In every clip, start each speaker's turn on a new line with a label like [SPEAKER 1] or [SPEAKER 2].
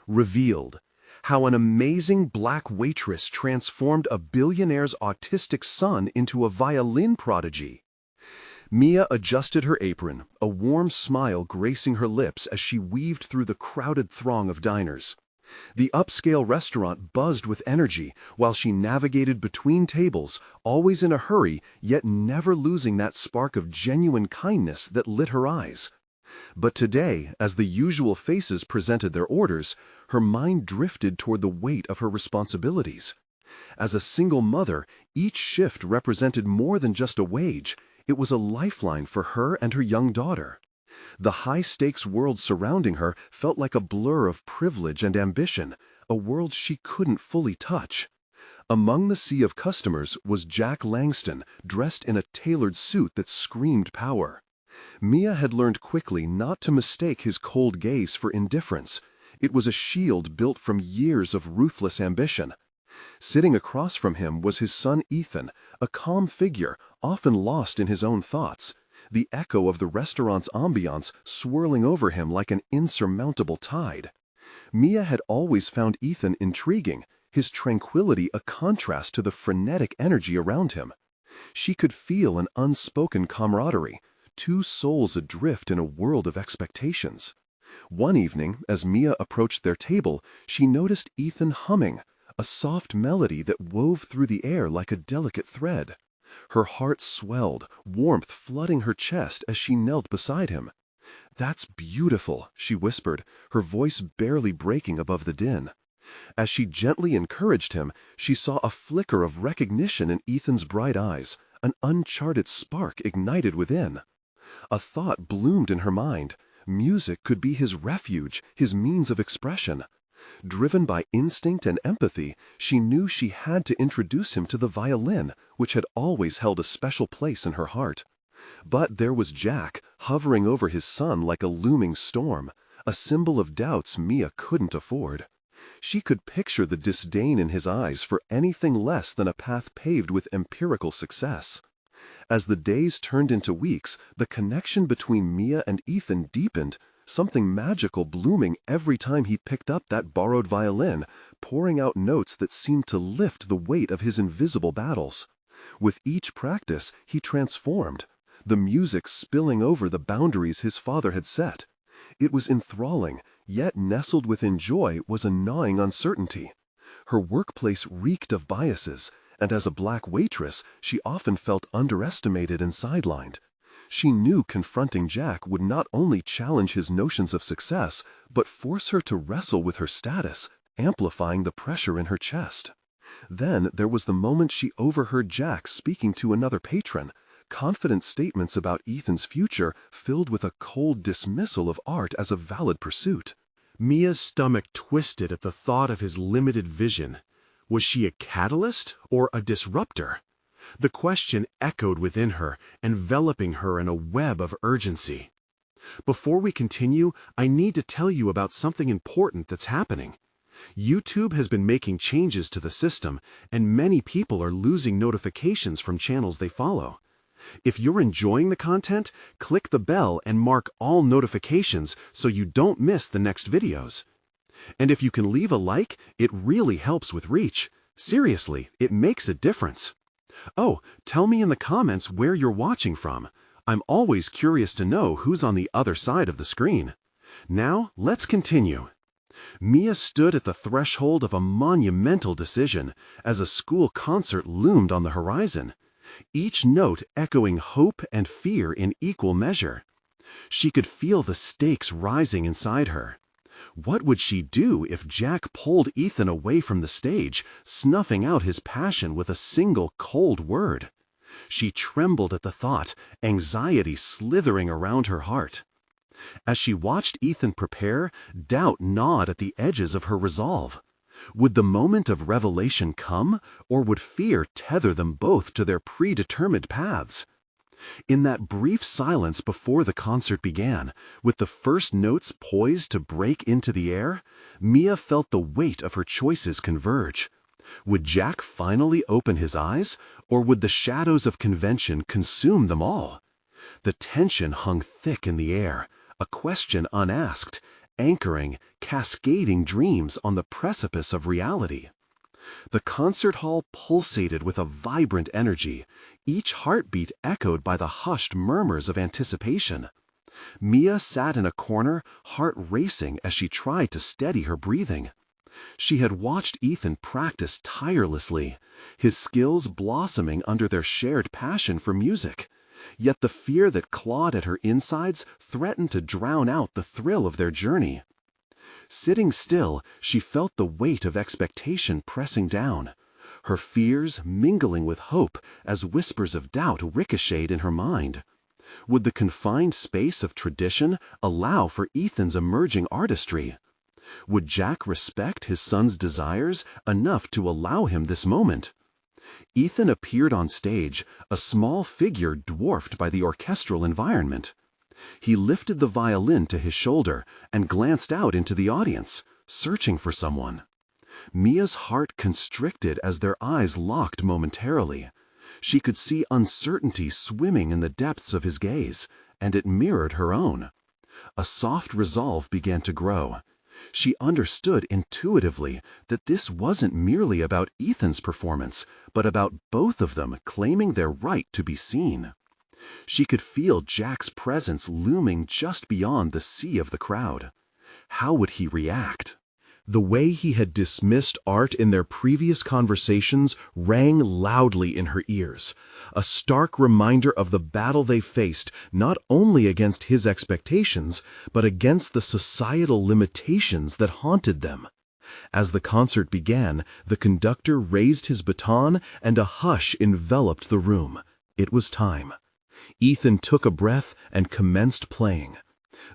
[SPEAKER 1] Revealed: how an amazing black waitress transformed a billionaire's autistic son into a violin prodigy. Mia adjusted her apron, a warm smile gracing her lips as she weaved through the crowded throng of diners. The upscale restaurant buzzed with energy while she navigated between tables, always in a hurry, yet never losing that spark of genuine kindness that lit her eyes. But today, as the usual faces presented their orders, her mind drifted toward the weight of her responsibilities. As a single mother, each shift represented more than just a wage. It was a lifeline for her and her young daughter. The high-stakes world surrounding her felt like a blur of privilege and ambition, a world she couldn't fully touch. Among the sea of customers was Jack Langston, dressed in a tailored suit that screamed power. Mia had learned quickly not to mistake his cold gaze for indifference. It was a shield built from years of ruthless ambition. Sitting across from him was his son Ethan, a calm figure, often lost in his own thoughts, the echo of the restaurant's ambiance swirling over him like an insurmountable tide. Mia had always found Ethan intriguing, his tranquility a contrast to the frenetic energy around him. She could feel an unspoken camaraderie, two souls adrift in a world of expectations. One evening, as Mia approached their table, she noticed Ethan humming, a soft melody that wove through the air like a delicate thread. Her heart swelled, warmth flooding her chest as she knelt beside him. "That's beautiful," she whispered, her voice barely breaking above the din. As she gently encouraged him, she saw a flicker of recognition in Ethan's bright eyes, an uncharted spark ignited within. A thought bloomed in her mind. Music could be his refuge, his means of expression. Driven by instinct and empathy, she knew she had to introduce him to the violin, which had always held a special place in her heart. But there was Jack, hovering over his son like a looming storm, a symbol of doubts Mia couldn't afford. She could picture the disdain in his eyes for anything less than a path paved with empirical success. As the days turned into weeks, the connection between Mia and Ethan deepened, something magical blooming every time he picked up that borrowed violin, pouring out notes that seemed to lift the weight of his invisible battles. With each practice, he transformed, the music spilling over the boundaries his father had set. It was enthralling, yet nestled within joy was a gnawing uncertainty. Her workplace reeked of biases, and as a black waitress, she often felt underestimated and sidelined. She knew confronting Jack would not only challenge his notions of success, but force her to wrestle with her status, amplifying the pressure in her chest. Then there was the moment she overheard Jack speaking to another patron, confident statements about Ethan's future filled with a cold dismissal of art as a valid pursuit. Mia's stomach twisted at the thought of his limited vision. Was she a catalyst or a disruptor? The question echoed within her, enveloping her in a web of urgency. Before we continue, I need to tell you about something important that's happening. YouTube has been making changes to the system, and many people are losing notifications from channels they follow. If you're enjoying the content, click the bell and mark all notifications so you don't miss the next videos. And if you can leave a like, it really helps with reach. Seriously, it makes a difference. Oh, tell me in the comments where you're watching from. I'm always curious to know who's on the other side of the screen. Now, let's continue. Mia stood at the threshold of a monumental decision as a school concert loomed on the horizon, each note echoing hope and fear in equal measure. She could feel the stakes rising inside her. What would she do if Jack pulled Ethan away from the stage, snuffing out his passion with a single cold word? She trembled at the thought, anxiety slithering around her heart. As she watched Ethan prepare, doubt gnawed at the edges of her resolve. Would the moment of revelation come, or would fear tether them both to their predetermined paths? In that brief silence before the concert began, with the first notes poised to break into the air, Mia felt the weight of her choices converge. Would Jack finally open his eyes, or would the shadows of convention consume them all? The tension hung thick in the air, a question unasked, anchoring, cascading dreams on the precipice of reality. The concert hall pulsated with a vibrant energy, each heartbeat echoed by the hushed murmurs of anticipation. Mia sat in a corner, heart racing as she tried to steady her breathing. She had watched Ethan practice tirelessly, his skills blossoming under their shared passion for music. Yet the fear that clawed at her insides threatened to drown out the thrill of their journey. Sitting still, she felt the weight of expectation pressing down, her fears mingling with hope as whispers of doubt ricocheted in her mind. Would the confined space of tradition allow for Ethan's emerging artistry? Would Jack respect his son's desires enough to allow him this moment? Ethan appeared on stage, a small figure dwarfed by the orchestral environment. He lifted the violin to his shoulder and glanced out into the audience, searching for someone. Mia's heart constricted as their eyes locked momentarily. She could see uncertainty swimming in the depths of his gaze, and it mirrored her own. A soft resolve began to grow. She understood intuitively that this wasn't merely about Ethan's performance, but about both of them claiming their right to be seen. She could feel Jack's presence looming just beyond the sea of the crowd. How would he react? The way he had dismissed art in their previous conversations rang loudly in her ears, a stark reminder of the battle they faced not only against his expectations, but against the societal limitations that haunted them. As the concert began, the conductor raised his baton and a hush enveloped the room. It was time. Ethan took a breath and commenced playing.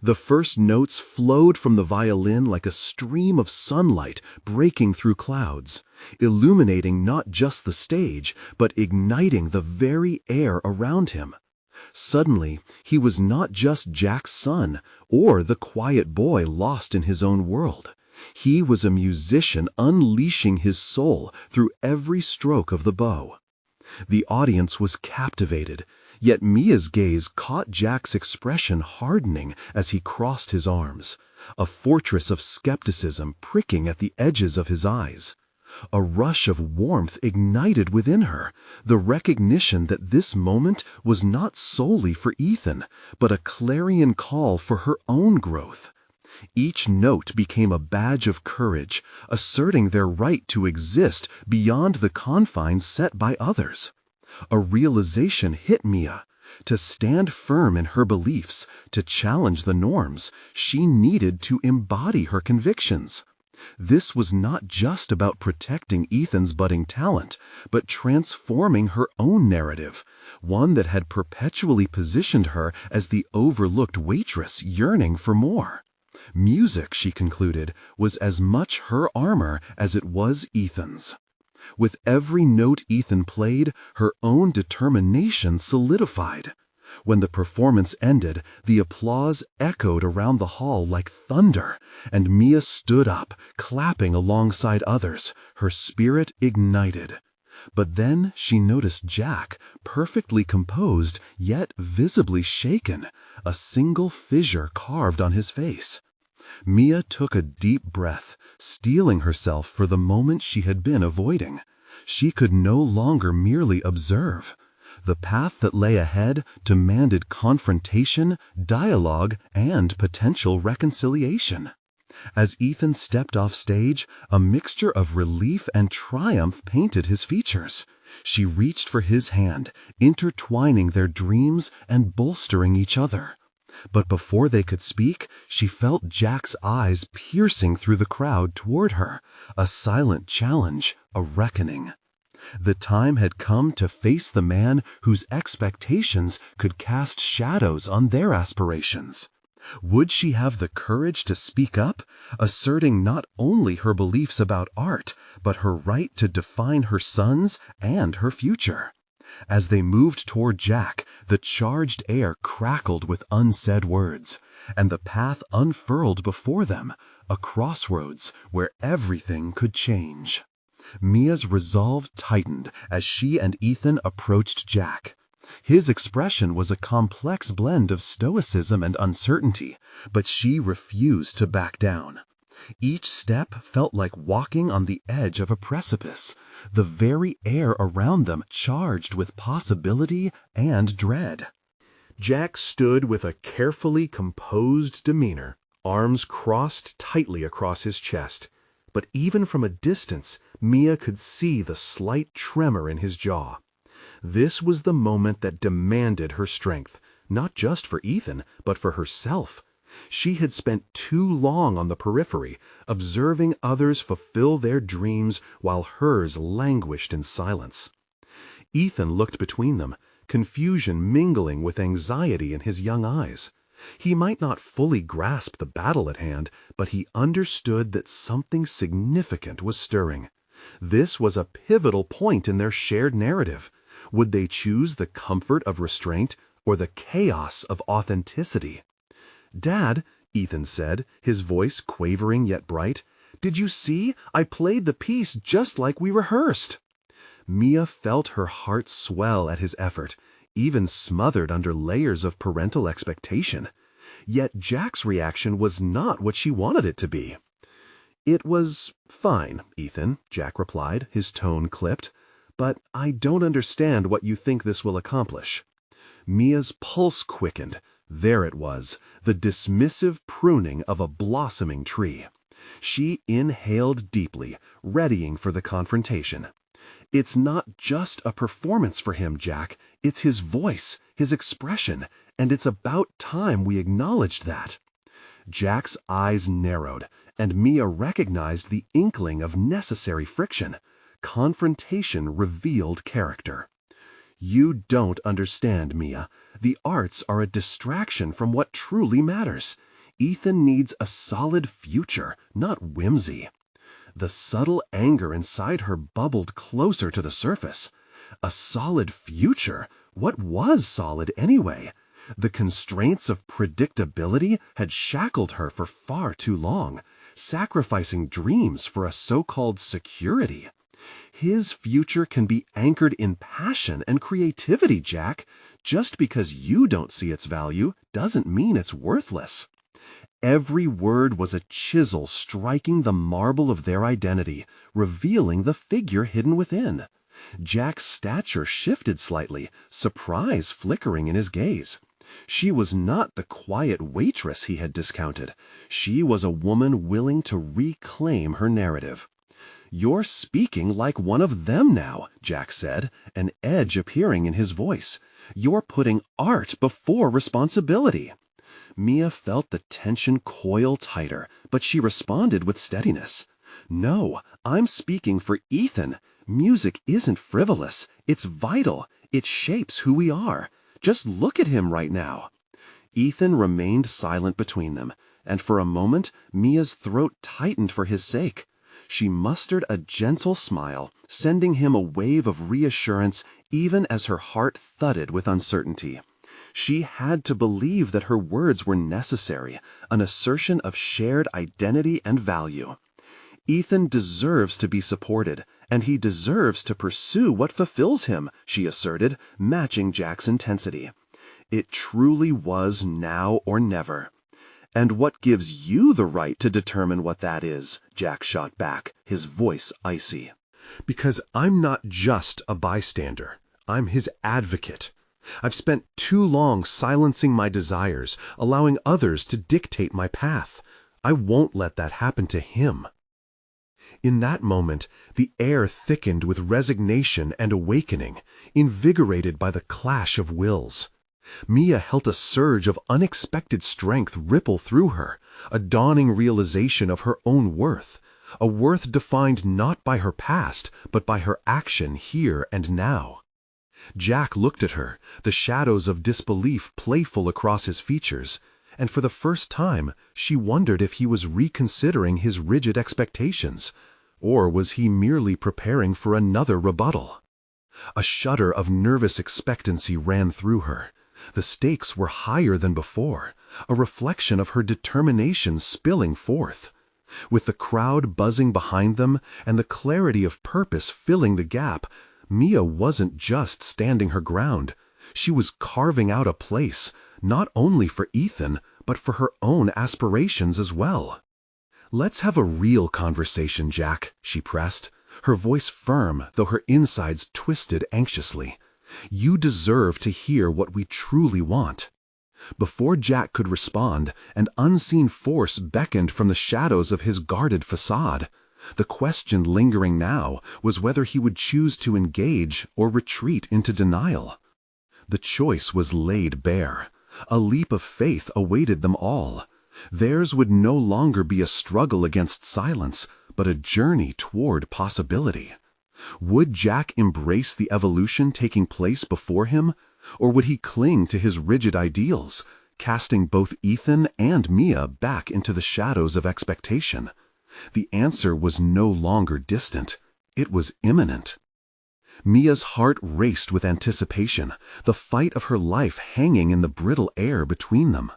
[SPEAKER 1] The first notes flowed from the violin like a stream of sunlight breaking through clouds, illuminating not just the stage, but igniting the very air around him. Suddenly, he was not just Jack's son, or the quiet boy lost in his own world. He was a musician unleashing his soul through every stroke of the bow. The audience was captivated, yet Mia's gaze caught Jack's expression hardening as he crossed his arms, a fortress of skepticism pricking at the edges of his eyes. A rush of warmth ignited within her, the recognition that this moment was not solely for Ethan, but a clarion call for her own growth. Each note became a badge of courage, asserting their right to exist beyond the confines set by others. A realization hit Mia. To stand firm in her beliefs, to challenge the norms, she needed to embody her convictions. This was not just about protecting Ethan's budding talent, but transforming her own narrative, one that had perpetually positioned her as the overlooked waitress yearning for more. Music, she concluded, was as much her armor as it was Ethan's. With every note Ethan played, her own determination solidified. When the performance ended, the applause echoed around the hall like thunder, and Mia stood up, clapping alongside others, her spirit ignited. But then she noticed Jack, perfectly composed, yet visibly shaken, a single fissure carved on his face. Mia took a deep breath, steeling herself for the moment she had been avoiding. She could no longer merely observe. The path that lay ahead demanded confrontation, dialogue, and potential reconciliation. As Ethan stepped off stage, a mixture of relief and triumph painted his features. She reached for his hand, intertwining their dreams and bolstering each other. But before they could speak, she felt Jack's eyes piercing through the crowd toward her, a silent challenge, a reckoning. The time had come to face the man whose expectations could cast shadows on their aspirations. Would she have the courage to speak up, asserting not only her beliefs about art, but her right to define her son's and her future? As they moved toward Jack, the charged air crackled with unsaid words, and the path unfurled before them, a crossroads where everything could change. Mia's resolve tightened as she and Ethan approached Jack. His expression was a complex blend of stoicism and uncertainty, but she refused to back down. Each step felt like walking on the edge of a precipice, the very air around them charged with possibility and dread. Jack stood with a carefully composed demeanor, arms crossed tightly across his chest. But even from a distance, Mia could see the slight tremor in his jaw. This was the moment that demanded her strength, not just for Ethan, but for herself. She had spent too long on the periphery, observing others fulfill their dreams while hers languished in silence. Ethan looked between them, confusion mingling with anxiety in his young eyes. He might not fully grasp the battle at hand, but he understood that something significant was stirring. This was a pivotal point in their shared narrative. Would they choose the comfort of restraint or the chaos of authenticity? "Dad," Ethan said, his voice quavering yet bright, "did you see? I played the piece just like we rehearsed." Mia felt her heart swell at his effort, even smothered under layers of parental expectation. Yet Jack's reaction was not what she wanted it to be. "It was fine, Ethan," Jack replied, his tone clipped, "but I don't understand what you think this will accomplish." Mia's pulse quickened. There it was, the dismissive pruning of a blossoming tree. She inhaled deeply, readying for the confrontation. "It's not just a performance for him, Jack. It's his voice, his expression, and it's about time we acknowledged that." Jack's eyes narrowed, and Mia recognized the inkling of necessary friction. Confrontation revealed character. "You don't understand, Mia. The arts are a distraction from what truly matters. Ethan needs a solid future, not whimsy." The subtle anger inside her bubbled closer to the surface. A solid future? What was solid anyway? The constraints of predictability had shackled her for far too long, sacrificing dreams for a so-called security. His future can be anchored in passion and creativity, Jack. Just because you don't see its value doesn't mean it's worthless. Every word was a chisel striking the marble of their identity, revealing the figure hidden within. Jack's stature shifted slightly, surprise flickering in his gaze. She was not the quiet waitress he had discounted. She was a woman willing to reclaim her narrative. "You're speaking like one of them now," Jack said, an edge appearing in his voice. "You're putting art before responsibility." Mia felt the tension coil tighter, but she responded with steadiness. "No, I'm speaking for Ethan. Music isn't frivolous. It's vital. It shapes who we are. Just look at him right now." Ethan remained silent between them, and for a moment Mia's throat tightened for his sake. She mustered a gentle smile, sending him a wave of reassurance even as her heart thudded with uncertainty. She had to believe that her words were necessary, an assertion of shared identity and value. "Ethan deserves to be supported, and he deserves to pursue what fulfills him," she asserted, matching Jack's intensity. It truly was now or never. "And what gives you the right to determine what that is?" Jack shot back, his voice icy. "Because I'm not just a bystander. I'm his advocate. I've spent too long silencing my desires, allowing others to dictate my path. I won't let that happen to him." In that moment, the air thickened with resignation and awakening, invigorated by the clash of wills. Mia felt a surge of unexpected strength ripple through her, a dawning realization of her own worth, a worth defined not by her past, but by her action here and now. Jack looked at her, the shadows of disbelief playful across his features, and for the first time she wondered if he was reconsidering his rigid expectations, or was he merely preparing for another rebuttal? A shudder of nervous expectancy ran through her. The stakes were higher than before, a reflection of her determination spilling forth. With the crowd buzzing behind them and the clarity of purpose filling the gap, Mia wasn't just standing her ground. She was carving out a place, not only for Ethan, but for her own aspirations as well. "Let's have a real conversation, Jack," she pressed, her voice firm though her insides twisted anxiously. "You deserve to hear what we truly want." Before Jack could respond, an unseen force beckoned from the shadows of his guarded facade. The question lingering now was whether he would choose to engage or retreat into denial. The choice was laid bare. A leap of faith awaited them all. Theirs would no longer be a struggle against silence, but a journey toward possibility. Would Jack embrace the evolution taking place before him, or would he cling to his rigid ideals, casting both Ethan and Mia back into the shadows of expectation? The answer was no longer distant. It was imminent. Mia's heart raced with anticipation, the fight of her life hanging in the brittle air between them.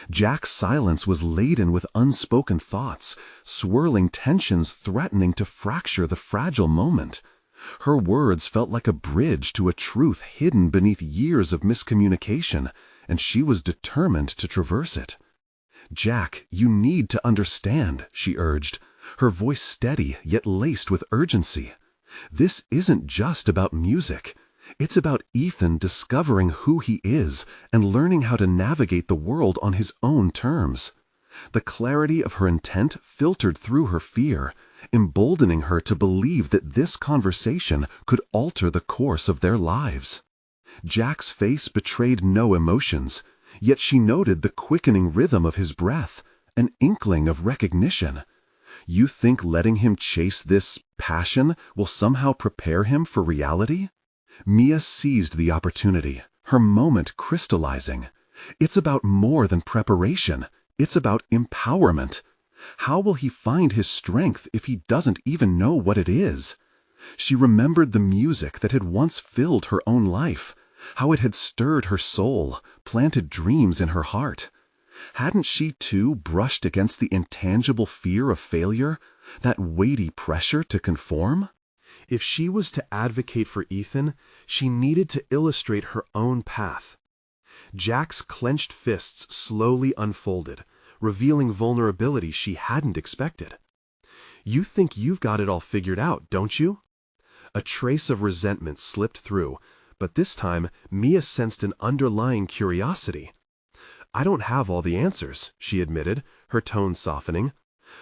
[SPEAKER 1] Jack's silence was laden with unspoken thoughts, swirling tensions threatening to fracture the fragile moment. Her words felt like a bridge to a truth hidden beneath years of miscommunication, and she was determined to traverse it. "Jack, you need to understand," she urged, her voice steady yet laced with urgency. "This isn't just about music. It's about Ethan discovering who he is and learning how to navigate the world on his own terms." The clarity of her intent filtered through her fear, emboldening her to believe that this conversation could alter the course of their lives. Jack's face betrayed no emotions, yet she noted the quickening rhythm of his breath, an inkling of recognition. "You think letting him chase this passion will somehow prepare him for reality?" Mia seized the opportunity, her moment crystallizing. "It's about more than preparation. It's about empowerment. How will he find his strength if he doesn't even know what it is?" She remembered the music that had once filled her own life, how it had stirred her soul, planted dreams in her heart. Hadn't she too brushed against the intangible fear of failure, that weighty pressure to conform? If she was to advocate for Ethan, she needed to illustrate her own path. Jack's clenched fists slowly unfolded, revealing vulnerability she hadn't expected. "You think you've got it all figured out, don't you?" A trace of resentment slipped through, but this time Mia sensed an underlying curiosity. "I don't have all the answers," she admitted, her tone softening.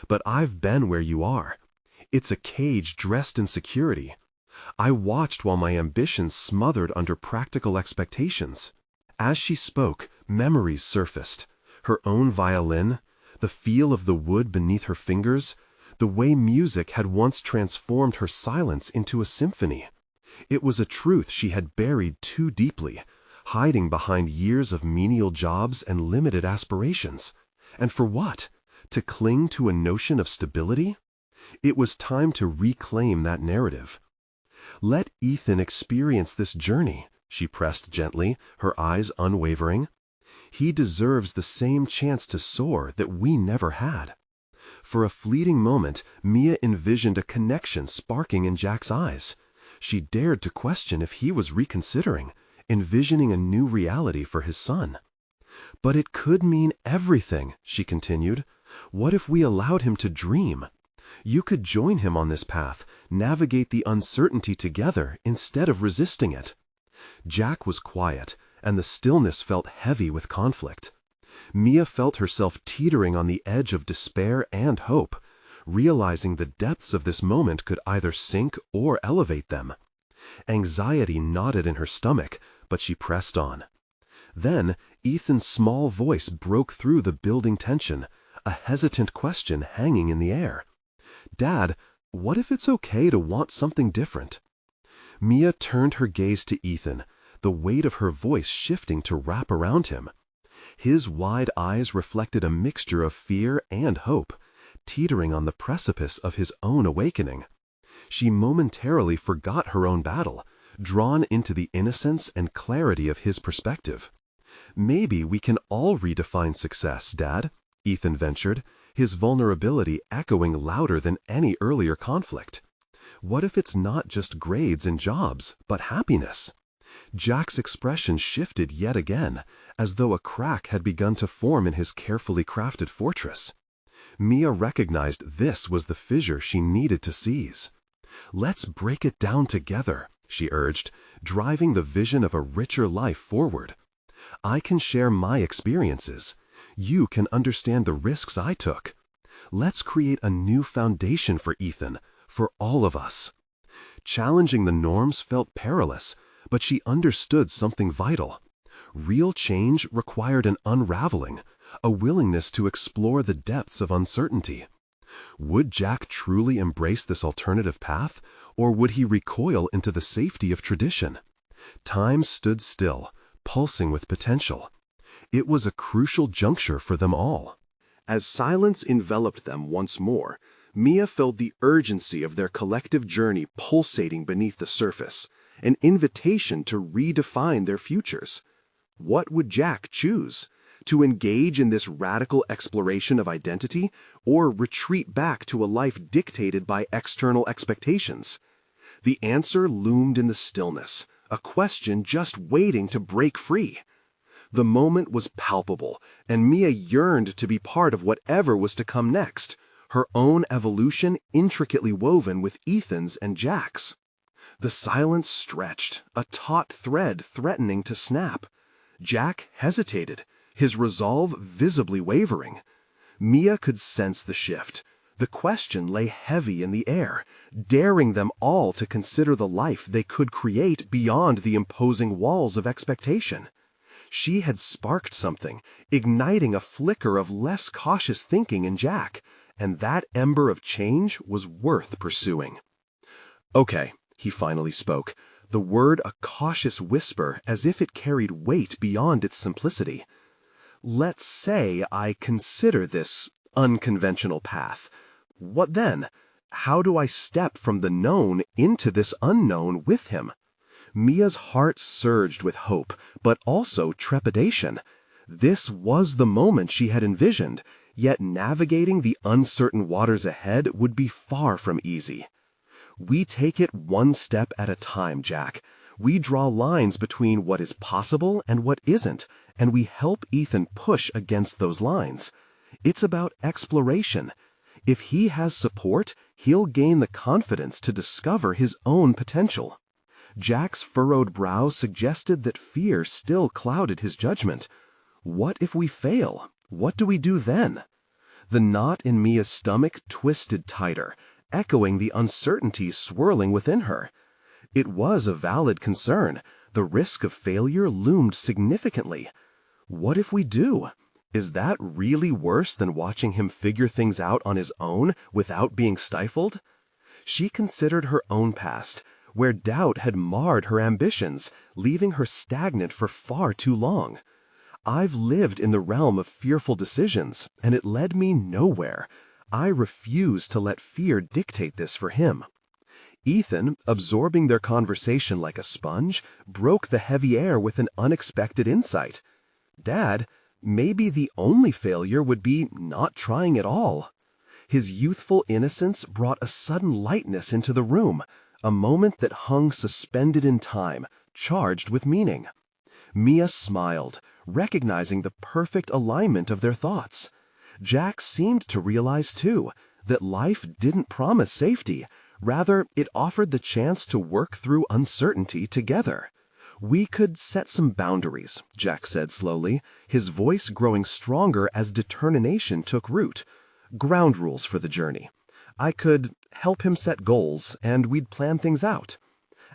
[SPEAKER 1] "But I've been where you are. It's a cage dressed in security. I watched while my ambitions smothered under practical expectations." As she spoke, memories surfaced. Her own violin, the feel of the wood beneath her fingers, the way music had once transformed her silence into a symphony. It was a truth she had buried too deeply, hiding behind years of menial jobs and limited aspirations. And for what? To cling to a notion of stability? It was time to reclaim that narrative. "Let Ethan experience this journey," she pressed gently, her eyes unwavering. "He deserves the same chance to soar that we never had." For a fleeting moment, Mia envisioned a connection sparking in Jack's eyes. She dared to question if he was reconsidering, envisioning a new reality for his son. "But it could mean everything," she continued. "What if we allowed him to dream? You could join him on this path, navigate the uncertainty together instead of resisting it." Jack was quiet, and the stillness felt heavy with conflict. Mia felt herself teetering on the edge of despair and hope, realizing the depths of this moment could either sink or elevate them. Anxiety knotted in her stomach, but she pressed on. Then, Ethan's small voice broke through the building tension, a hesitant question hanging in the air. "Dad, what if it's okay to want something different?" Mia turned her gaze to Ethan, the weight of her voice shifting to wrap around him. His wide eyes reflected a mixture of fear and hope, teetering on the precipice of his own awakening. She momentarily forgot her own battle, drawn into the innocence and clarity of his perspective. "Maybe we can all redefine success, Dad," Ethan ventured, his vulnerability echoing louder than any earlier conflict. "What if it's not just grades and jobs, but happiness? Jack's expression shifted yet again, as though a crack had begun to form in his carefully crafted fortress. Mia recognized this was the fissure she needed to seize. "Let's break it down together," she urged, driving the vision of a richer life forward. "I can share my experiences. You can understand the risks I took. Let's create a new foundation for Ethan, for all of us." Challenging the norms felt perilous, but she understood something vital. Real change required an unraveling, a willingness to explore the depths of uncertainty. Would Jack truly embrace this alternative path, or would he recoil into the safety of tradition? Time stood still, pulsing with potential. It was a crucial juncture for them all. As silence enveloped them once more, Mia felt the urgency of their collective journey pulsating beneath the surface, an invitation to redefine their futures. What would Jack choose? To engage in this radical exploration of identity, or retreat back to a life dictated by external expectations? The answer loomed in the stillness, a question just waiting to break free. The moment was palpable, and Mia yearned to be part of whatever was to come next, her own evolution intricately woven with Ethan's and Jack's. The silence stretched, a taut thread threatening to snap. Jack hesitated, his resolve visibly wavering. Mia could sense the shift. The question lay heavy in the air, daring them all to consider the life they could create beyond the imposing walls of expectation. She had sparked something, igniting a flicker of less cautious thinking in Jack, and that ember of change was worth pursuing. "Okay," he finally spoke, the word a cautious whisper as if it carried weight beyond its simplicity. "Let's say I consider this unconventional path. What then? How do I step from the known into this unknown with him?" Mia's heart surged with hope, but also trepidation. This was the moment she had envisioned, yet navigating the uncertain waters ahead would be far from easy. "We take it one step at a time, Jack. We draw lines between what is possible and what isn't, and we help Ethan push against those lines. It's about exploration. If he has support, he'll gain the confidence to discover his own potential." Jack's furrowed brow suggested that fear still clouded his judgment. What if we fail? What do we do then? The knot in Mia's stomach twisted tighter, echoing the uncertainty swirling within her. It was a valid concern. The risk of failure loomed significantly. What if we do? Is that really worse than watching him figure things out on his own without being stifled? She considered her own past, where doubt had marred her ambitions, leaving her stagnant for far too long. "I've lived in the realm of fearful decisions, and it led me nowhere. I refuse to let fear dictate this for him." Ethan, absorbing their conversation like a sponge, broke the heavy air with an unexpected insight. "Dad, maybe the only failure would be not trying at all." His youthful innocence brought a sudden lightness into the room, a moment that hung suspended in time, charged with meaning. Mia smiled, recognizing the perfect alignment of their thoughts. Jack seemed to realize, too, that life didn't promise safety. Rather, it offered the chance to work through uncertainty together. "We could set some boundaries," Jack said slowly, his voice growing stronger as determination took root. "Ground rules for the journey. I could help him set goals, and we'd plan things out."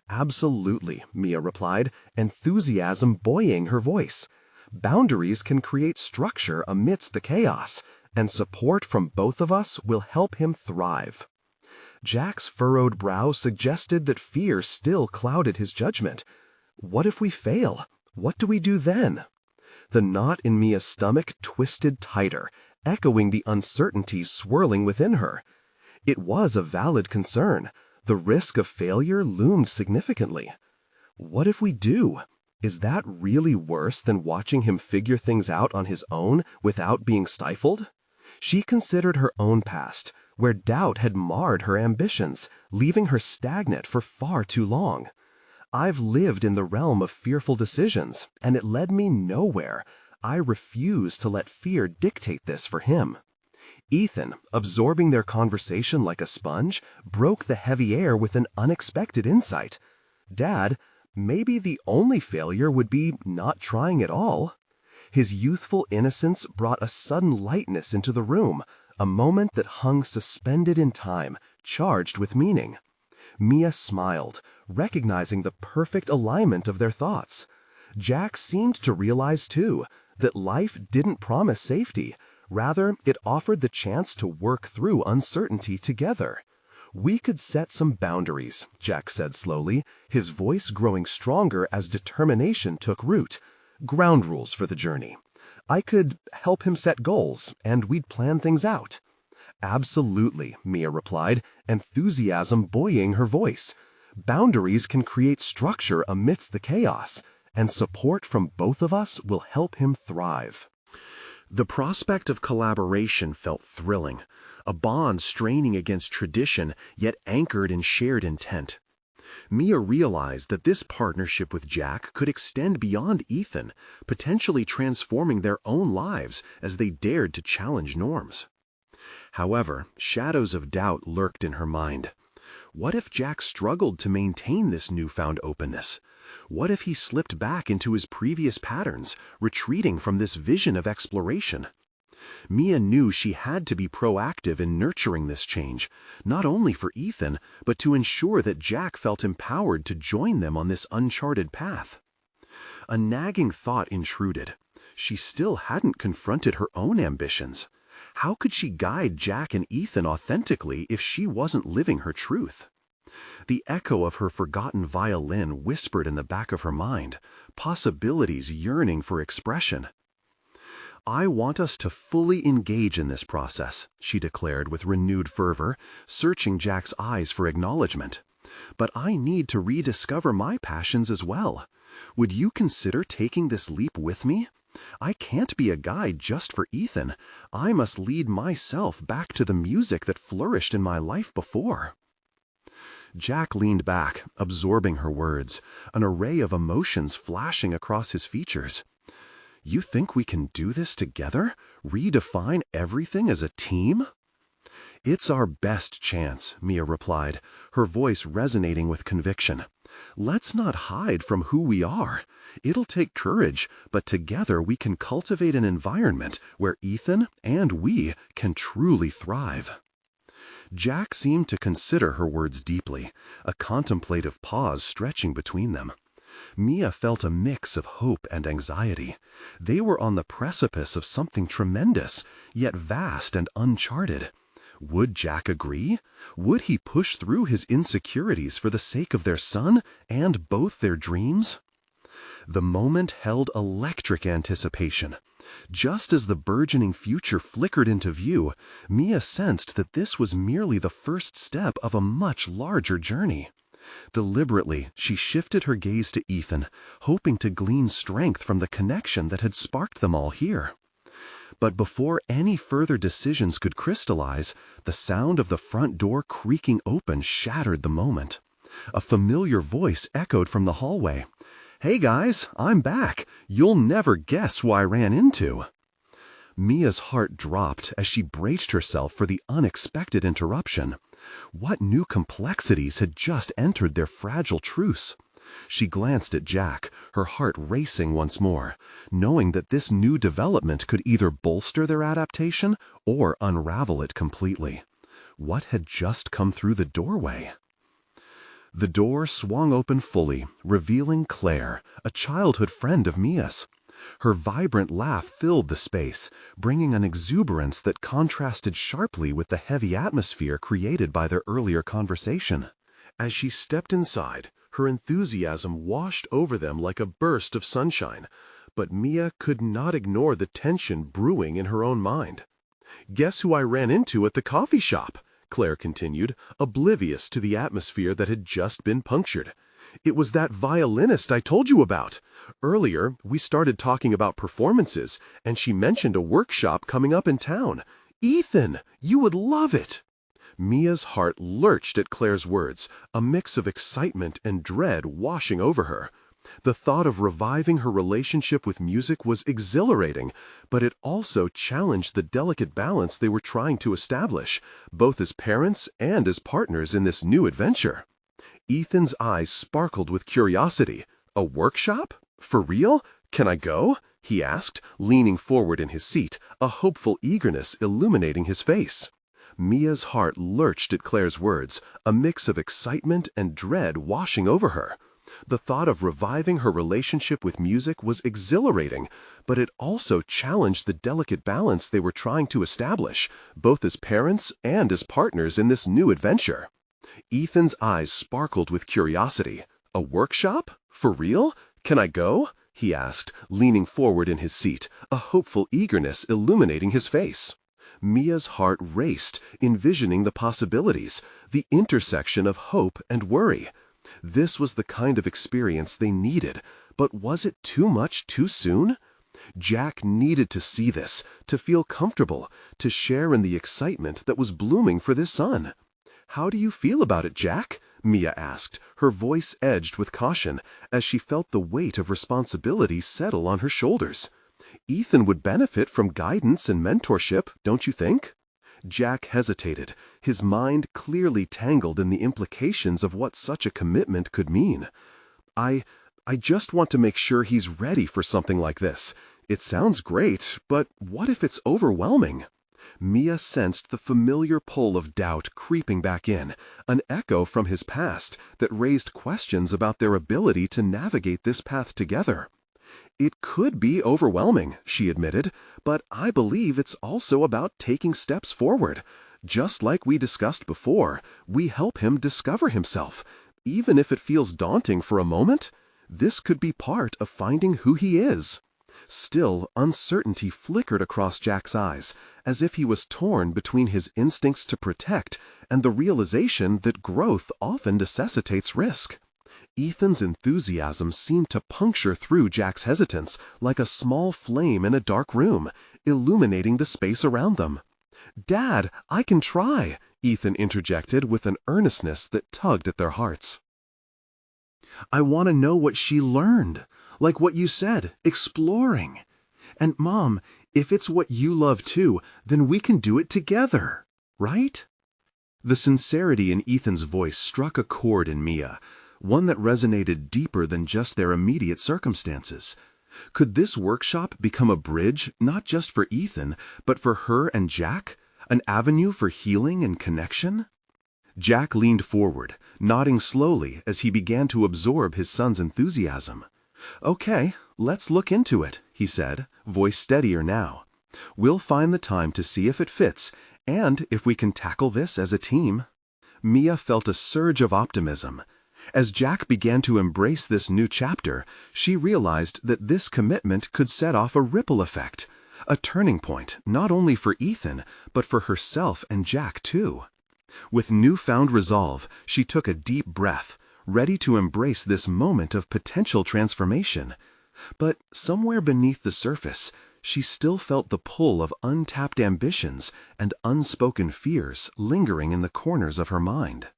[SPEAKER 1] "Absolutely," Mia replied, enthusiasm buoying her voice. "Boundaries can create structure amidst the chaos, and support from both of us will help him thrive." Jack's furrowed brow suggested that fear still clouded his judgment. "What if we fail? What do we do then?" The knot in Mia's stomach twisted tighter, echoing the uncertainty swirling within her. It was a valid concern. The risk of failure loomed significantly. What if we do? Is that really worse than watching him figure things out on his own without being stifled? She considered her own past, where doubt had marred her ambitions, leaving her stagnant for far too long.
[SPEAKER 2] I've lived in the realm of fearful decisions, and it led me nowhere. I refuse to let fear dictate this for him." Ethan, absorbing their conversation like a sponge, broke the heavy air with an unexpected insight. "Dad, maybe the only failure would be not trying at all." His youthful innocence brought a sudden lightness into the room, a moment that hung suspended in time, charged with meaning. Mia smiled, recognizing the perfect alignment of their thoughts. Jack seemed to realize, too, that life didn't promise safety. Rather, it offered the chance to work through uncertainty together. "We could set some boundaries," Jack said slowly, his voice growing stronger as determination took root. "Ground rules for the journey. I could help him set goals, and we'd plan things out." "Absolutely," Mia replied, enthusiasm buoying her voice. "Boundaries can create structure amidst the chaos, and support from both of us will help him thrive."
[SPEAKER 1] The prospect of collaboration felt thrilling, a bond straining against tradition yet anchored in shared intent. Mia realized that this partnership with Jack could extend beyond Ethan, potentially transforming their own lives as they dared to challenge norms. However, shadows of doubt lurked in her mind. What if Jack struggled to maintain this newfound openness? What if he slipped back into his previous patterns, retreating from this vision of exploration? Mia knew she had to be proactive in nurturing this change, not only for Ethan, but to ensure that Jack felt empowered to join them on this uncharted path. A nagging thought intruded. She still hadn't confronted her own ambitions. How could she guide Jack and Ethan authentically if she wasn't living her truth? The echo of her forgotten violin whispered in the back of her mind, possibilities yearning for expression. "I want us to fully engage in this process," she declared with renewed fervor, searching Jack's eyes for acknowledgement. "But I need to rediscover my passions as well. Would you consider taking this leap with me? I can't be a guide just for Ethan. I must lead myself back to the music that flourished in my life before." Jack leaned back, absorbing her words, an array of emotions flashing across his features. "You think we can do this together? Redefine everything as a team?" "It's our best chance," Mia replied, her voice resonating with conviction. "Let's not hide from who we are. It'll take courage, but together we can cultivate an environment where Ethan and we can truly thrive." Jack seemed to consider her words deeply, a contemplative pause stretching between them. Mia felt a mix of hope and anxiety. They were on the precipice of something tremendous, yet vast and uncharted. Would Jack agree? Would he push through his insecurities for the sake of their son and both their dreams? The moment held electric anticipation. Just as the burgeoning future flickered into view, Mia sensed that this was merely the first step of a much larger journey. Deliberately, she shifted her gaze to Ethan, hoping to glean strength from the connection that had sparked them all here. But before any further decisions could crystallize, the sound of the front door creaking open shattered the moment. A familiar voice echoed from the hallway. "Hey guys, I'm back. You'll never guess who I ran into." Mia's heart dropped as she braced herself for the unexpected interruption. What new complexities had just entered their fragile truce? She glanced at Jack, her heart racing once more, knowing that this new development could either bolster their adaptation or unravel it completely. What had just come through the doorway? The door swung open fully, revealing Claire, a childhood friend of Mia's. Her vibrant laugh filled the space, bringing an exuberance that contrasted sharply with the heavy atmosphere created by their earlier conversation. As she stepped inside, her enthusiasm washed over them like a burst of sunshine, but Mia could not ignore the tension brewing in her own mind. "Guess who I ran into at the coffee shop?" Claire continued, oblivious to the atmosphere that had just been punctured. "It was that violinist I told you about. Earlier, we started talking about performances, and she mentioned a workshop coming up in town. Ethan, you would love it." Mia's heart lurched at Claire's words, a mix of excitement and dread washing over her. The thought of reviving her relationship with music was exhilarating, but it also challenged the delicate balance they were trying to establish, both as parents and as partners in this new adventure. Ethan's eyes sparkled with curiosity. "A workshop? For real? Can I go?" he asked, leaning forward in his seat, a hopeful eagerness illuminating his face. Mia's heart lurched at Claire's words, a mix of excitement and dread washing over her. The thought of reviving her relationship with music was exhilarating, but it also challenged the delicate balance they were trying to establish, both as parents and as partners in this new adventure. Ethan's eyes sparkled with curiosity. "A workshop? For real? Can I go?" he asked, leaning forward in his seat, a hopeful eagerness illuminating his face. Mia's heart raced, envisioning the possibilities, the intersection of hope and worry. This was the kind of experience they needed, but was it too much too soon? Jack needed to see this, to feel comfortable, to share in the excitement that was blooming for this son. "How do you feel about it, Jack?" Mia asked, her voice edged with caution, as she felt the weight of responsibility settle on her shoulders. "Ethan would benefit from guidance and mentorship, don't you think?" Jack hesitated, his mind clearly tangled in the implications of what such a commitment could mean. I just want to make sure he's ready for something like this. It sounds great, but what if it's overwhelming?" Mia sensed the familiar pull of doubt creeping back in, an echo from his past that raised questions about their ability to navigate this path together. "It could be overwhelming," she admitted, "but I believe it's also about taking steps forward. Just like we discussed before, we help him discover himself. Even if it feels daunting for a moment, this could be part of finding who he is." Still, uncertainty flickered across Jack's eyes, as if he was torn between his instincts to protect and the realization that growth often necessitates risk. Ethan's enthusiasm seemed to puncture through Jack's hesitance like a small flame in a dark room, illuminating the space around them. "Dad, I can try," Ethan interjected with an earnestness that tugged at their hearts. "I want to know what she learned. Like what you said, exploring. And Mom, if it's what you love too, then we can do it together, right?" The sincerity in Ethan's voice struck a chord in Mia, one that resonated deeper than just their immediate circumstances. Could this workshop become a bridge not just for Ethan, but for her and Jack? An avenue for healing and connection? Jack leaned forward, nodding slowly as he began to absorb his son's enthusiasm. "Okay, let's look into it," he said, voice steadier now. "We'll find the time to see if it fits, and if we can tackle this as a team." Mia felt a surge of optimism. As Jack began to embrace this new chapter, she realized that this commitment could set off a ripple effect, a turning point not only for Ethan, but for herself and Jack too. With newfound resolve, she took a deep breath, ready to embrace this moment of potential transformation. But somewhere beneath the surface, she still felt the pull of untapped ambitions and unspoken fears lingering in the corners of her mind.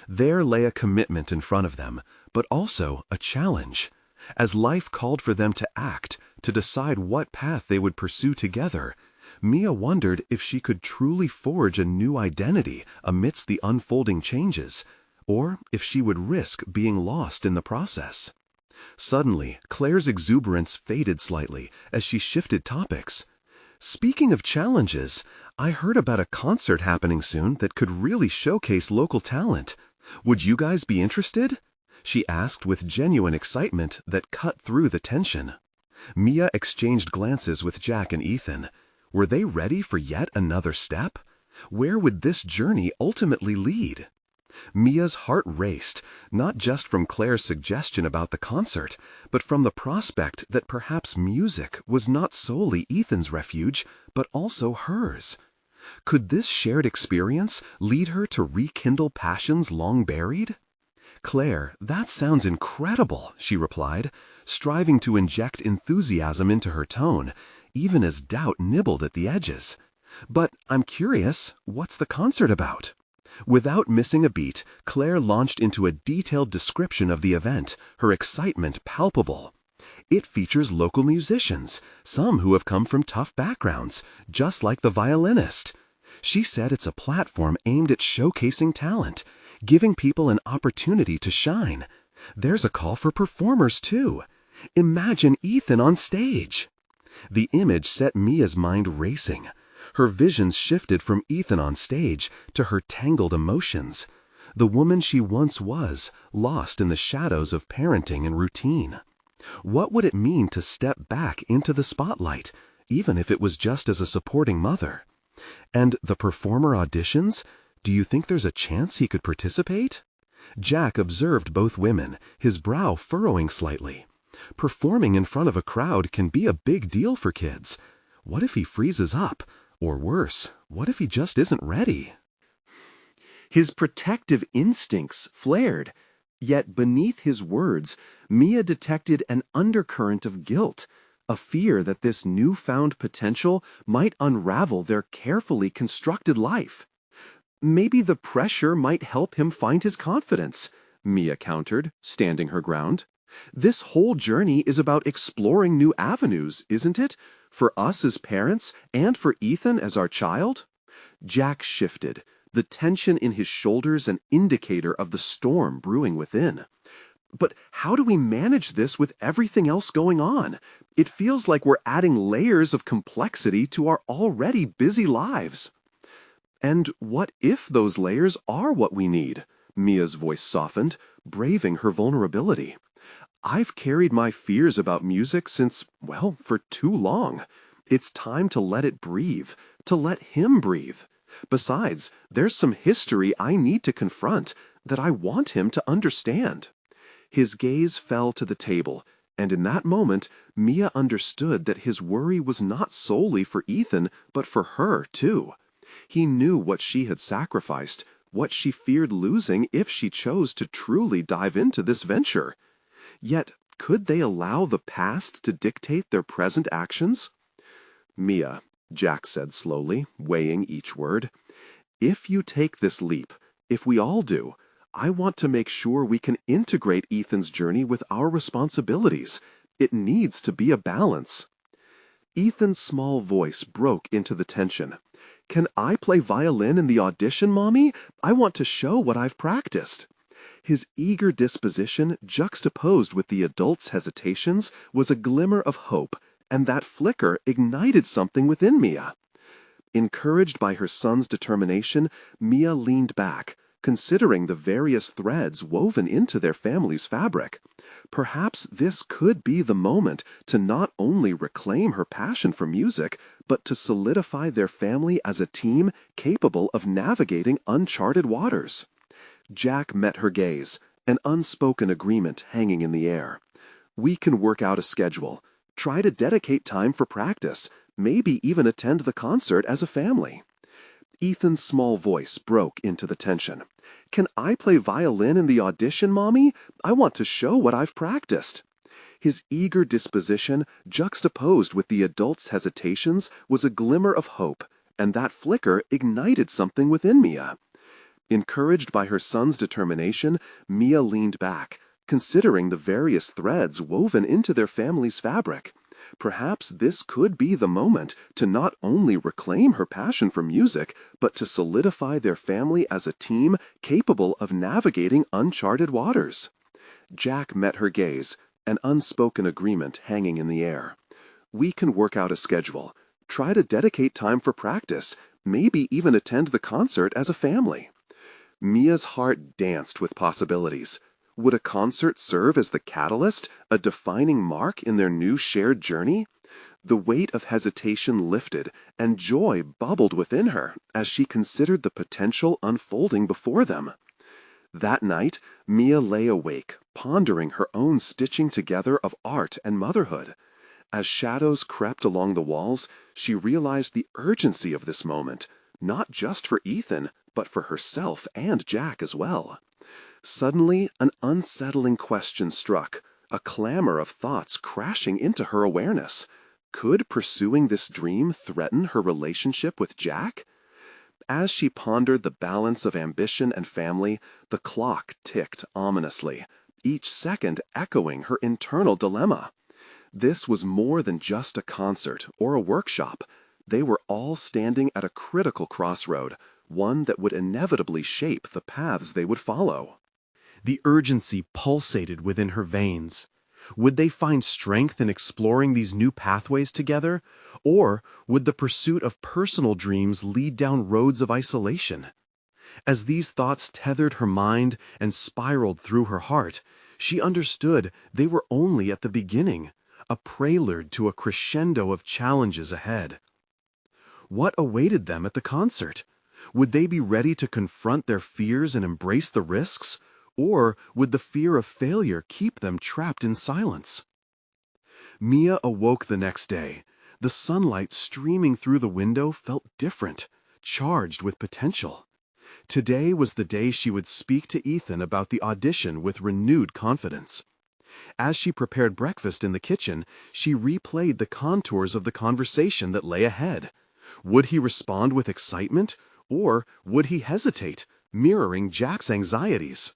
[SPEAKER 1] There lay a commitment in front of them, but also a challenge. As life called for them to act, to decide what path they would pursue together, Mia wondered if she could truly forge a new identity amidst the unfolding changes, or if she would risk being lost in the process. Suddenly, Claire's exuberance faded slightly as she shifted topics. "Speaking of challenges, I heard about a concert happening soon that could really showcase local talent. Would you guys be interested?" she asked with genuine excitement that cut through the tension. Mia exchanged glances with Jack and Ethan. Were they ready for yet another step? Where would this journey ultimately lead? Mia's heart raced, not just from Claire's suggestion about the concert, but from the prospect that perhaps music was not solely Ethan's refuge, but also hers. Could this shared experience lead her to rekindle passions long buried? "Claire, that sounds incredible," she replied, striving to inject enthusiasm into her tone, even as doubt nibbled at the edges. "But I'm curious, what's the concert about?"
[SPEAKER 2] Without missing a beat, Claire launched into a detailed description of the event, her excitement palpable. It features local musicians, some who have come from tough backgrounds, just like the violinist. She said it's a platform aimed at showcasing talent, giving people an opportunity to shine. There's a call for performers, too. Imagine Ethan on stage. The image set Mia's mind racing. Her visions shifted from Ethan on stage to her tangled emotions. The woman she once was, lost in the shadows of parenting and routine. What would it mean to step back into the spotlight, even if it was just as a supporting mother? And the performer auditions? Do you think there's a chance he could participate? Jack observed both women, his brow furrowing slightly. Performing in front of a crowd can be a big deal for kids. What if he freezes up? Or worse, what if he just isn't ready?
[SPEAKER 1] His protective instincts flared, yet beneath his words, Mia detected an undercurrent of guilt, a fear that this newfound potential might unravel their carefully constructed life. Maybe the pressure might help him find his confidence, Mia countered, standing her ground. This whole journey is about exploring new avenues, isn't it? For us as parents and for Ethan as our child? Jack shifted, the tension in his shoulders an indicator of the storm brewing within. But how do we manage this with everything else going on? It feels like we're adding layers of complexity to our already busy lives. And what if those layers are what we need? Mia's voice softened, braving her vulnerability. I've carried my fears about music since, well, for too long. It's time to let it breathe, to let him breathe. Besides, there's some history I need to confront that I want him to understand. His gaze fell to the table, and in that moment, Mia understood that his worry was not solely for Ethan, but for her, too. He knew what she had sacrificed, what she feared losing if she chose to truly dive into this venture. Yet, could they allow the past to dictate their present actions? Mia, Jack said slowly, weighing each word, if you take this leap, if we all do, I want to make sure we can integrate Ethan's journey with our responsibilities. It needs to be a balance. Ethan's small voice broke into the tension. Can I play violin in the audition, Mommy? I want to show what I've practiced. His eager disposition, juxtaposed with the adult's hesitations, was a glimmer of hope, and that flicker ignited something within Mia. Encouraged by her son's determination, Mia leaned back, considering the various threads woven into their family's fabric. Perhaps this could be the moment to not only reclaim her passion for music, but to solidify their family as a team capable of navigating uncharted waters. Jack met her gaze, an unspoken agreement hanging in the air. We can work out a schedule. Try to dedicate time for practice, maybe even attend the concert as a family. Ethan's small voice broke into the tension. Can I play violin in the audition, Mommy? I want to show what I've practiced. His eager disposition, juxtaposed with the adult's hesitations, was a glimmer of hope, and that flicker ignited something within Mia. Encouraged by her son's determination, Mia leaned back, considering the various threads woven into their family's fabric. Perhaps this could be the moment to not only reclaim her passion for music, but to solidify their family as a team capable of navigating uncharted waters. Jack met her gaze, an unspoken agreement hanging in the air. We can work out a schedule. Try to dedicate time for practice, maybe even attend the concert as a family. Mia's heart danced with possibilities. Would a concert serve as the catalyst, a defining mark in their new shared journey? The weight of hesitation lifted, and joy bubbled within her as she considered the potential unfolding before them. That night, Mia lay awake, pondering her own stitching together of art and motherhood. As shadows crept along the walls, she realized the urgency of this moment, not just for Ethan, but for herself and Jack as well. Suddenly, an unsettling question struck, a clamor of thoughts crashing into her awareness. Could pursuing this dream threaten her relationship with Jack? As she pondered the balance of ambition and family, the clock ticked ominously, each second echoing her internal dilemma. This was more than just a concert or a workshop. They were all standing at a critical crossroad, one that would inevitably shape the paths they would follow. The urgency pulsated within her veins. Would they find strength in exploring these new pathways together, or would the pursuit of personal dreams lead down roads of isolation? As these thoughts tethered her mind and spiraled through her heart, she understood they were only at the beginning, a prelude to a crescendo of challenges ahead. What awaited them at the concert? Would they be ready to confront their fears and embrace the risks? Or would the fear of failure keep them trapped in silence? Mia awoke the next day. The sunlight streaming through the window felt different, charged with potential. Today was the day she would speak to Ethan about the audition with renewed confidence. As she prepared breakfast in the kitchen, she replayed the contours of the conversation that lay ahead. Would he respond with excitement, or would he hesitate, mirroring Jack's anxieties?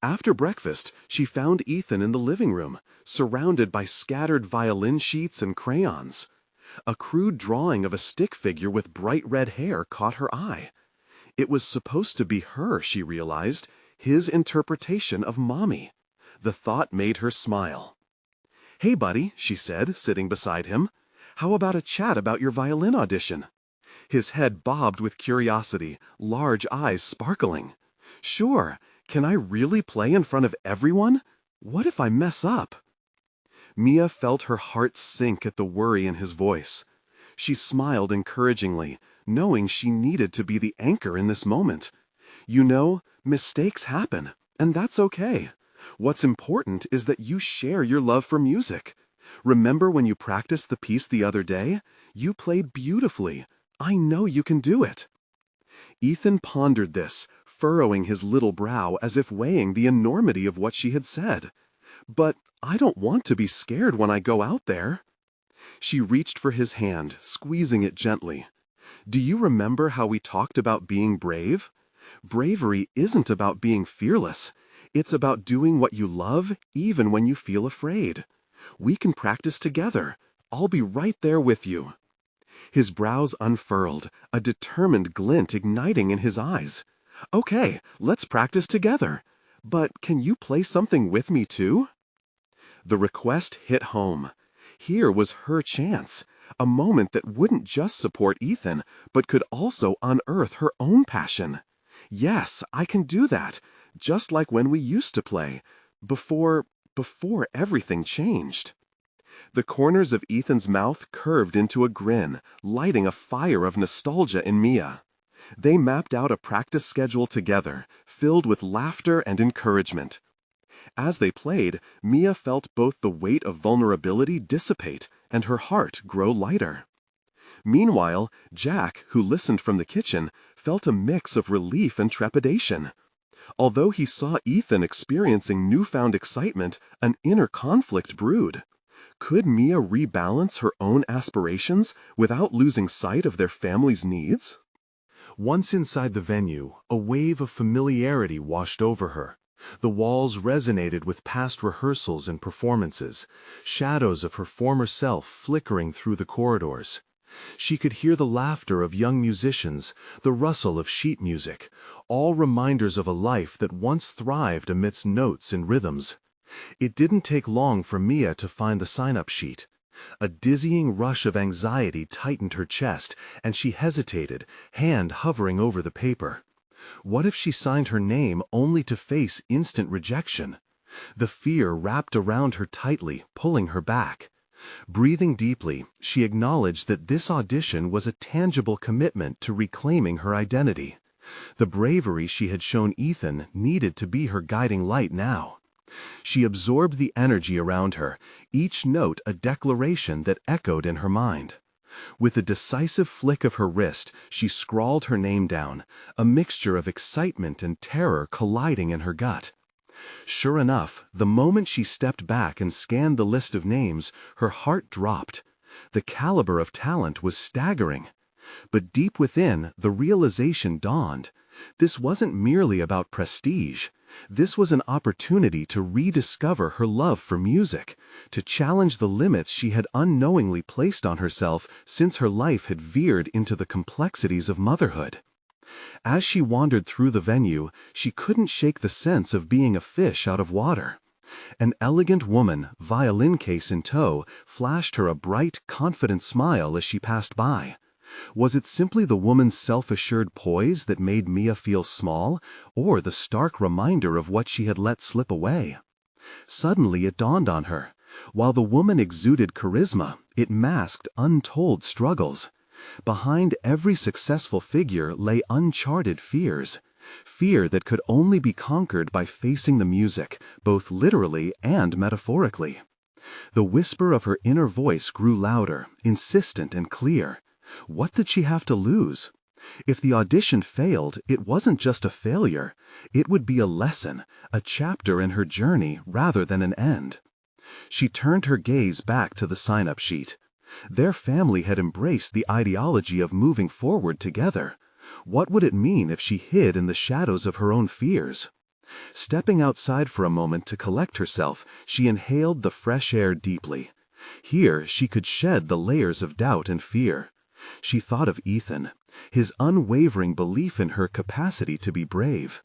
[SPEAKER 1] After breakfast, she found Ethan in the living room, surrounded by scattered violin sheets and crayons. A crude drawing of a stick figure with bright red hair caught her eye. It was supposed to be her, she realized, his interpretation of Mommy. The thought made her smile. "Hey, buddy," she said, sitting beside him. "How about a chat about your violin audition?" His head bobbed with curiosity, large eyes sparkling. "Sure. Can I really play in front of everyone? What if I mess up?" Mia felt her heart sink at the worry in his voice. She smiled encouragingly, knowing she needed to be the anchor in this moment. "You know, mistakes happen, and that's okay. What's important is that you share your love for music. Remember when you practiced the piece the other day? You played beautifully. I know you can do it." Ethan pondered this, furrowing his little brow as if weighing the enormity of what she had said. "But I don't want to be scared when I go out there." She reached for his hand, squeezing it gently. "Do you remember how we talked about being brave? Bravery isn't about being fearless. It's about doing what you love, even when you feel afraid. We can practice together. I'll be right there with you." His brows unfurled, a determined glint igniting in his eyes. "Okay, let's practice together. But can you play something with me too?" The request hit home. Here was her chance, a moment that wouldn't just support Ethan, but could also unearth her own passion. "Yes, I can do that, just like when we used to play, before everything changed." The corners of Ethan's mouth curved into a grin, lighting a fire of nostalgia in Mia. They mapped out a practice schedule together, filled with laughter and encouragement. As they played, Mia felt both the weight of vulnerability dissipate and her heart grow lighter. Meanwhile, Jack, who listened from the kitchen, felt a mix of relief and trepidation. Although he saw Ethan experiencing newfound excitement, an inner conflict brewed. Could Mia rebalance her own aspirations without losing sight of their family's needs? Once inside the venue, a wave of familiarity washed over her. The walls resonated with past rehearsals and performances, shadows of her former self flickering through the corridors. She could hear the laughter of young musicians, the rustle of sheet music, all reminders of a life that once thrived amidst notes and rhythms. It didn't take long for Mia to find the sign-up sheet. A dizzying rush of anxiety tightened her chest, and she hesitated, hand hovering over the paper. What if she signed her name only to face instant rejection? The fear wrapped around her tightly, pulling her back. Breathing deeply, she acknowledged that this audition was a tangible commitment to reclaiming her identity. The bravery she had shown Ethan needed to be her guiding light now. She absorbed the energy around her, each note a declaration that echoed in her mind. With a decisive flick of her wrist, she scrawled her name down, a mixture of excitement and terror colliding in her gut. Sure enough, the moment she stepped back and scanned the list of names, her heart dropped. The caliber of talent was staggering.
[SPEAKER 2] But deep within, the realization dawned. This wasn't merely about prestige. This was an opportunity to rediscover her love for music, to challenge the limits she had unknowingly placed on herself since her life had veered into the complexities of motherhood. As she wandered through the venue, she couldn't shake the sense of being a fish out of water. An elegant woman, violin case in tow, flashed her a bright, confident smile as she passed by. Was it simply the woman's self-assured poise that made Mia feel small, or the stark reminder of what she had let slip away? Suddenly it dawned on her. While the woman exuded charisma, it masked untold struggles. Behind every successful figure lay uncharted fears. Fear that could only be conquered by facing the music, both literally and metaphorically. The whisper of her inner voice grew louder, insistent and clear. What did she have to lose? If the audition failed, it wasn't just a failure. It would be a lesson, a chapter in her journey rather than an end. She turned her gaze back to the sign-up sheet. Their family had embraced the ideology of moving forward together. What would it mean if she hid in the shadows of her own fears? Stepping outside for a moment to collect herself, she inhaled the fresh air deeply. Here she could shed the layers of doubt and fear. She thought of Ethan, his unwavering belief in her capacity to be brave.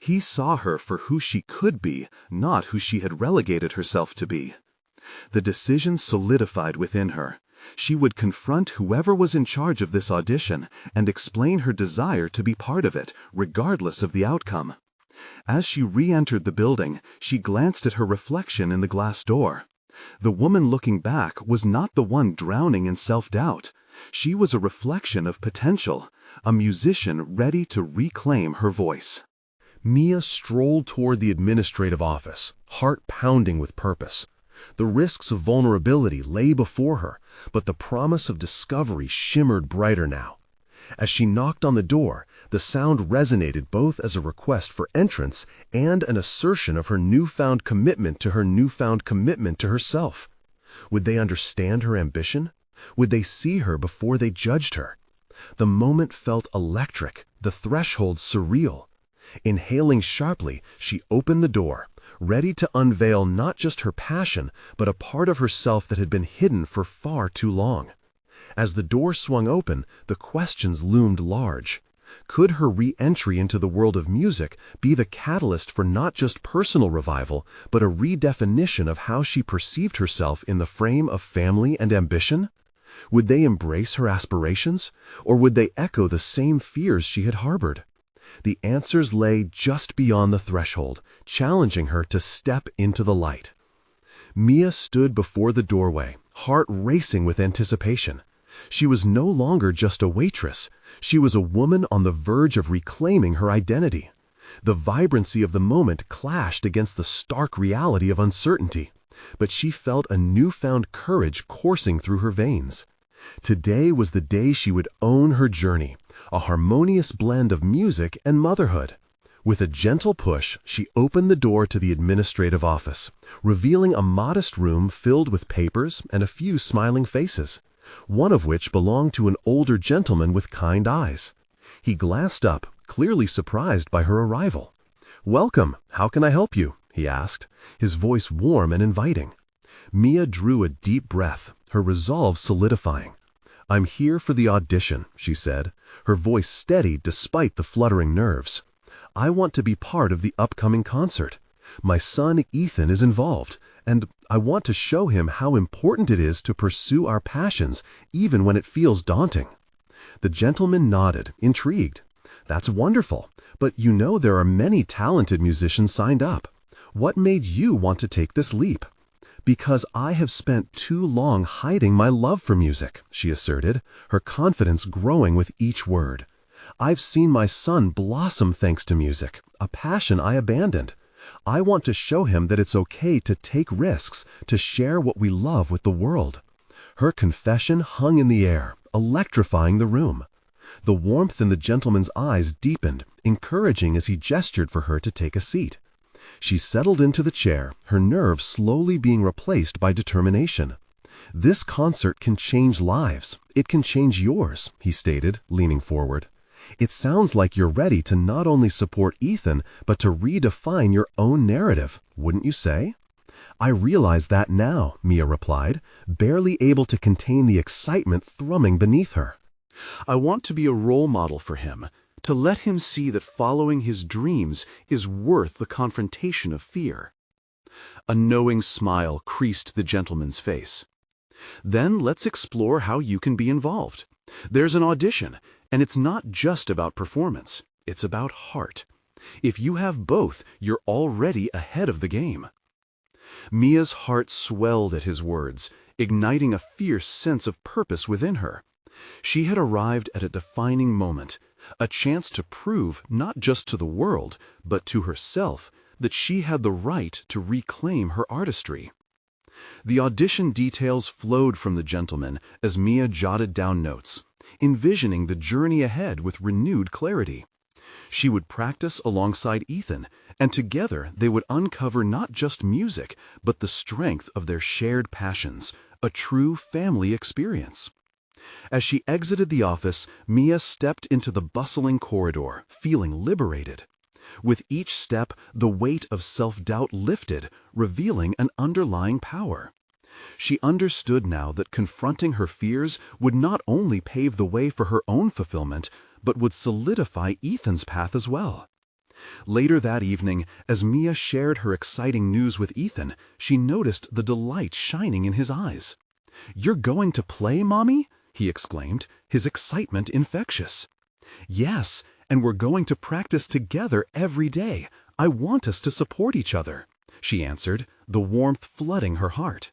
[SPEAKER 2] He saw her for who she could be, not who she had relegated herself to be. The decision solidified within her. She would confront whoever was in charge of this audition and explain her desire to be part of it, regardless of the outcome. As she re-entered the building, she glanced at her reflection in the glass door. The woman looking back was not the one drowning in self-doubt. She was a reflection of potential, a musician ready to reclaim her voice.
[SPEAKER 1] Mia strolled toward the administrative office, heart pounding with purpose. The risks of vulnerability lay before her, but the promise of discovery shimmered brighter now. As she knocked on the door, the sound resonated both as a request for entrance and an assertion of her newfound commitment to herself. Would they understand her ambition? Would they see her before they judged her? The moment felt electric, the threshold surreal. Inhaling sharply, she opened the door, ready to unveil not just her passion, but a part of herself that had been hidden for far too long. As the door swung open, the questions loomed large. Could her re-entry into the world of music be the catalyst for not just personal revival, but a redefinition of how she perceived herself in the frame of family and ambition? Would they embrace her aspirations, or would they echo the same fears she had harbored? The answers lay just beyond the threshold, challenging her to step into the light. Mia stood before the doorway, heart racing with anticipation. She was no longer just a waitress. She was a woman on the verge of reclaiming her identity. The vibrancy of the moment clashed against the stark reality of uncertainty, but she felt a newfound courage coursing through her veins. Today was the day she would own her journey, a harmonious blend of music and motherhood. With a gentle push, she opened the door to the administrative office, revealing a modest room filled with papers and a few smiling faces, one of which belonged to an older gentleman with kind eyes. He glanced up, clearly surprised by her arrival. "Welcome, how can I help you?" he asked, his voice warm and inviting. Mia drew a deep breath, her resolve solidifying. "I'm here for the audition," she said, her voice steady despite the fluttering nerves. "I want to be part of the upcoming concert. My son Ethan is involved, and I want to show him how important it is to pursue our passions even when it feels daunting." The gentleman nodded, intrigued. "That's wonderful, but you know there are many talented musicians signed up. What made you want to take this leap?" "Because I have spent too long hiding my love for music," she asserted, her confidence growing with each word. "I've seen my son blossom thanks to music, a passion I abandoned. I want to show him that it's okay to take risks, to share what we love with the world." Her confession hung in the air, electrifying the room. The warmth in the gentleman's eyes deepened, encouraging as he gestured for her to take a seat. She settled into the chair, her nerves slowly being replaced by determination. "This concert can change lives. It can change yours," he stated, leaning forward. "It sounds like you're ready to not only support Ethan, but to redefine your own narrative, wouldn't you say?" "I realize that now," Mia replied, barely able to contain the excitement thrumming beneath her. "I want to be a role model for him, to let him see that following his dreams is worth the confrontation of fear." A knowing smile creased the gentleman's face. "Then let's explore how you can be involved. There's an audition, and it's not just about performance, it's about heart. If you have both, you're already ahead of the game." Mia's heart swelled at his words, igniting a fierce sense of purpose within her. She had arrived at a defining moment, a chance to prove not just to the world, but to herself, that she had the right to reclaim her artistry. The audition details flowed from the gentleman as Mia jotted down notes, envisioning the journey ahead with renewed clarity. She would practice alongside Ethan, and together they would uncover not just music, but the strength of their shared passions, a true family experience. As she exited the office, Mia stepped into the bustling corridor, feeling liberated. With each step, the weight of self-doubt lifted, revealing an underlying power. She understood now that confronting her fears would not only pave the way for her own fulfillment, but would solidify Ethan's path as well. Later that evening, as Mia shared her exciting news with Ethan, she noticed the delight shining in his eyes. "You're going to play, Mommy?" he exclaimed, his excitement infectious. "Yes, and we're going to practice together every day. I want us to support each other," she answered, the warmth flooding her heart.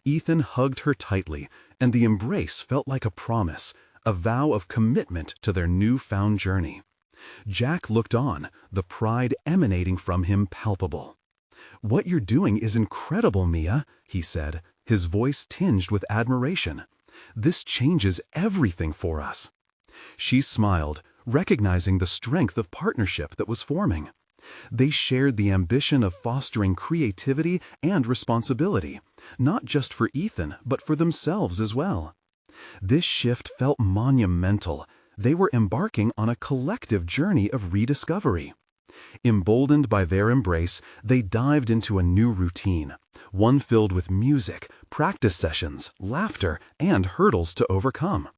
[SPEAKER 1] Ethan hugged her tightly, and the embrace felt like a promise, a vow of commitment to their newfound journey. Jack looked on, the pride emanating from him palpable. "What you're doing is incredible, Mia," he said, his voice tinged with admiration. "This changes everything for us." She smiled, recognizing the strength of partnership that was forming. They shared the ambition of fostering creativity and responsibility, not just for Ethan, but for themselves as well. This shift felt monumental. They were embarking on a collective journey of rediscovery. Emboldened by their embrace, they dived into a new routine, one filled with music, practice sessions, laughter, and hurdles to overcome.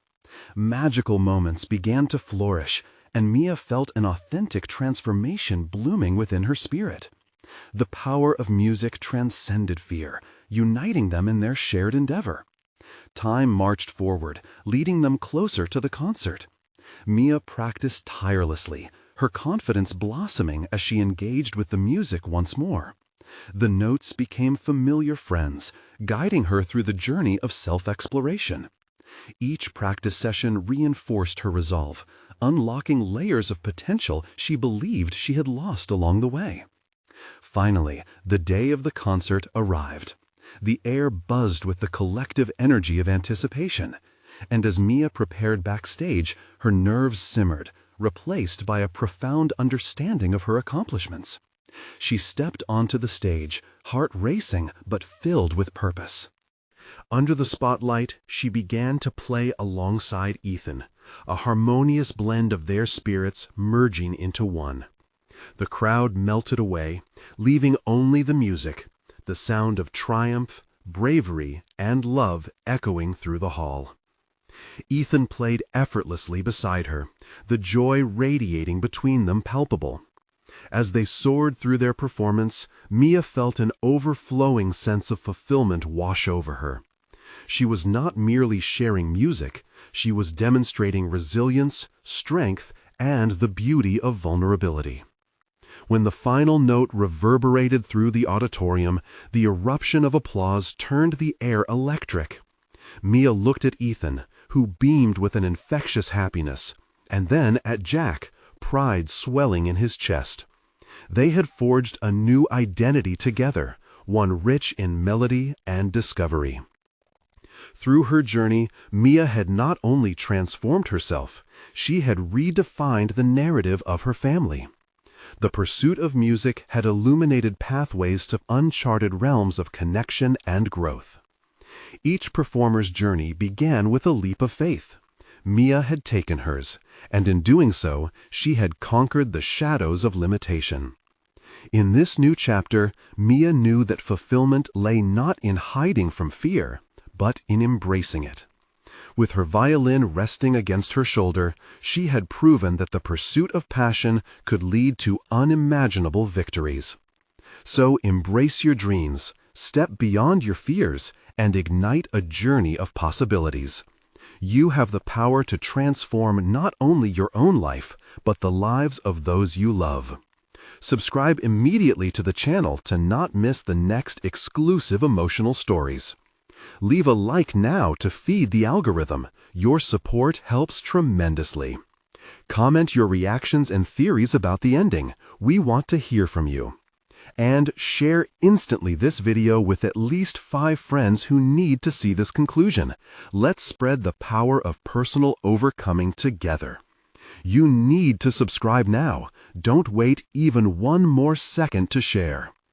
[SPEAKER 1] Magical moments began to flourish, and Mia felt an authentic transformation blooming within her spirit. The power of music transcended fear, uniting them in their shared endeavor. Time marched forward, leading them closer to the concert. Mia practiced tirelessly, her confidence blossoming as she engaged with the music once more. The notes became familiar friends, guiding her through the journey of self-exploration. Each practice session reinforced her resolve, unlocking layers of potential she believed she had lost along the way. Finally, the day of the concert arrived. The air buzzed with the collective energy of anticipation, and as Mia prepared backstage, her nerves simmered, replaced by a profound understanding of her accomplishments. She stepped onto the stage, heart racing but filled with purpose. Under the spotlight, she began to play alongside Ethan, a harmonious blend of their spirits merging into one. The crowd melted away, leaving only the music, the sound of triumph, bravery, and love echoing through the hall. Ethan played effortlessly beside her, the joy radiating between them palpable. As they soared through their performance, Mia felt an overflowing sense of fulfillment wash over her. She was not merely sharing music, she was demonstrating resilience, strength, and the beauty of vulnerability. When the final note reverberated through the auditorium, the eruption of applause turned the air electric. Mia looked at Ethan, who beamed with an infectious happiness, and then at Jack, pride swelling in his chest. They had forged a new identity together, one rich in melody and discovery. Through her journey, Mia had not only transformed herself, she had redefined the narrative of her family. The pursuit of music had illuminated pathways to uncharted realms of connection and growth. Each performer's journey began with a leap of faith. Mia had taken hers, and in doing so, she had conquered the shadows of limitation. In this new chapter, Mia knew that fulfillment lay not in hiding from fear, but in embracing it. With her violin resting against her shoulder, she had proven that the pursuit of passion could lead to unimaginable victories. So embrace your dreams, step beyond your fears, and ignite a journey of possibilities. You have the power to transform not only your own life, but the lives of those you love. Subscribe immediately to the channel to not miss the next exclusive emotional stories. Leave a like now to feed the algorithm. Your support helps tremendously. Comment your reactions and theories about the ending. We want to hear from you. And share instantly this video with at least 5 friends who need to see this conclusion. Let's spread the power of personal overcoming together. You need to subscribe now. Don't wait even one more second to share.